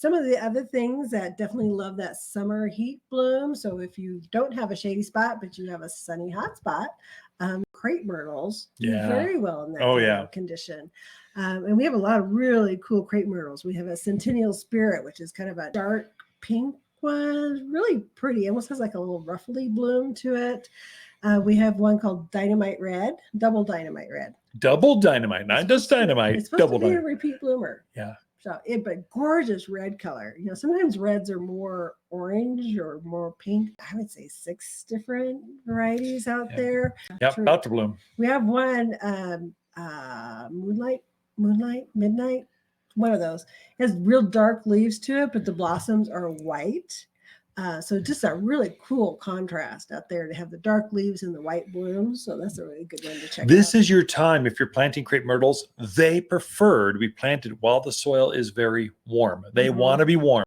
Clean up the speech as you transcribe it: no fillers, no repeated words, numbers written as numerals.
Some of the other things that definitely love that summer heat bloom. So if you don't have a shady spot, but you have a sunny hot spot, crepe myrtles do very well in that kind of condition. And we have a lot of really cool crepe myrtles. We have a Centennial Spirit, which is kind of a dark pink one, really pretty. It almost has like a little ruffly bloom to it. We have one called Dynamite Red, Double Dynamite Red. Double Dynamite, not just Dynamite. It's supposed to be a repeat bloomer. Yeah. So but gorgeous red color. You know, sometimes reds are more orange or more pink. I would say 6 different varieties out there. Yeah, about to bloom. We have one Moonlight, Midnight, one of those. It has real dark leaves to it, but the blossoms are white. So just a really cool contrast out there to have the dark leaves and the white blooms. So that's a really good one to check out. This is your time if you're planting crepe myrtles. They prefer to be planted while the soil is very warm. They want to be warm.